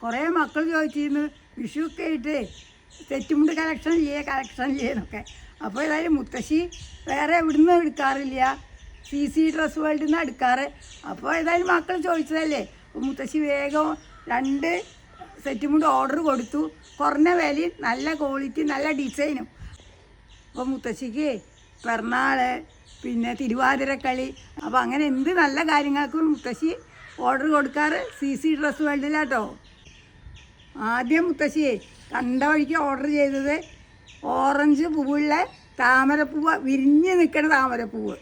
കുറേ മക്കൾ ചോദിച്ചിരുന്നു വിഷുവൊക്കെ ആയിട്ട് സെറ്റുമുണ്ട് കളക്ഷൻ ഇല്ലേ എന്നൊക്കെ. അപ്പോൾ ഏതായാലും മുത്തശ്ശി വേറെ എവിടുന്ന് എടുക്കാറില്ല, CC ഡ്രസ് വേൾഡിൽ നിന്ന് എടുക്കാറ്. അപ്പോൾ ഏതായാലും മക്കൾ ചോദിച്ചതല്ലേ, അപ്പോൾ മുത്തശ്ശി വേഗം 2 സെറ്റുമുണ്ട് ഓർഡർ കൊടുത്തു. കുറഞ്ഞ വിലയും നല്ല ക്വാളിറ്റി നല്ല ഡിസൈനും. അപ്പോൾ മുത്തശ്ശിക്ക് പിറന്നാൾ പിന്നെ തിരുവാതിരക്കളി അപ്പോൾ അങ്ങനെ എന്ത് നല്ല കാര്യങ്ങൾക്കും മുത്തശ്ശി ഓർഡർ കൊടുക്കാറ് CC ഡ്രസ് വേൾഡിലാട്ടോ. ആദ്യം മുത്തശ്ശി കണ്ട വഴിക്ക് ഓർഡർ ചെയ്തത് ഓറഞ്ച് പൂവുള്ള താമരപ്പൂവ്, വിരിഞ്ഞ് നിൽക്കണ താമരപ്പൂവ്.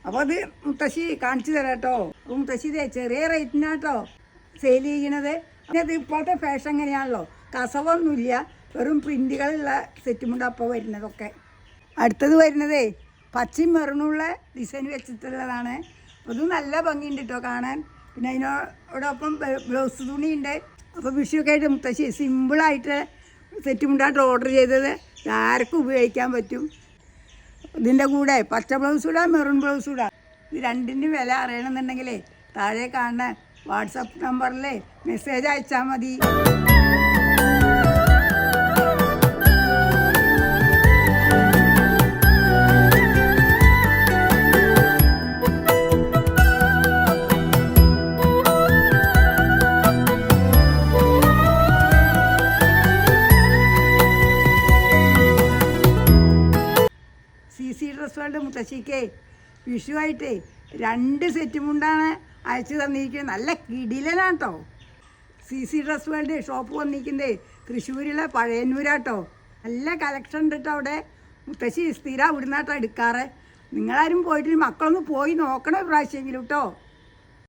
അപ്പോൾ അത് മുത്തശ്ശി കാണിച്ചു തരാം കേട്ടോ. അപ്പോൾ മുത്തശ്ശി ചെറിയ റേറ്റിനാട്ടോ സെയിൽ ചെയ്യണത്. അത് ഇപ്പോഴത്തെ ഫാഷൻ എങ്ങനെയാണല്ലോ, കസവൊന്നുമില്ല, വെറും പ്രിൻറ്റുകളുള്ള സെറ്റുമുണ്ട് അപ്പോൾ വരുന്നതൊക്കെ. അടുത്തത് വരുന്നതേ പച്ചയും മെറൂണുള്ള ഡിസൈൻ വെച്ചിട്ടുള്ളതാണ്. അപ്പോൾ ഇത് നല്ല ഭംഗിയുണ്ട് കേട്ടോ കാണാൻ. പിന്നെ അതിനോടൊപ്പം ബ്ലൗസ് തുണിയുണ്ട്. അപ്പോൾ വിഷുവൊക്കെ ആയിട്ട് മുത്തശ്ശി സിമ്പിളായിട്ട് സെറ്റുമുണ്ടായിട്ട് ഓർഡർ ചെയ്തത് ആർക്കും ഉപയോഗിക്കാൻ പറ്റും. ഇതിൻ്റെ കൂടെ പച്ച ബ്ലൗസ് ഇടാം, മെറൂൺ ബ്ലൗസ് ഇടാം. ഇത് രണ്ടിൻ്റെ വില അറിയണമെന്നുണ്ടെങ്കിലേ താഴെ കാണുന്ന വാട്സപ്പ് നമ്പറിൽ മെസ്സേജ് അയച്ചാൽ മതി. CC ഡ്രസ് വേൾഡ് മുത്തശ്ശിക്ക് വിഷുവായിട്ട് 2 സെറ്റുമുണ്ടാണ് അയച്ചു തന്നിരിക്കുന്നത്. നല്ല കിടിലനാണ് കേട്ടോ. CC ഡ്രസ് വേൾഡ് ഷോപ്പ് വന്നിരിക്കുന്നത് തൃശ്ശൂരിലെ പഴയന്നൂരാട്ടോ. നല്ല കളക്ഷൻ ഉണ്ട് കേട്ടോ അവിടെ. മുത്തശ്ശി സ്ഥിരം ഇവിടുന്നാട്ടോ എടുക്കാറ്. നിങ്ങളാരും പോയിട്ട് മക്കളൊന്ന് പോയി നോക്കണം പ്രാവശ്യമെങ്കിലും കേട്ടോ.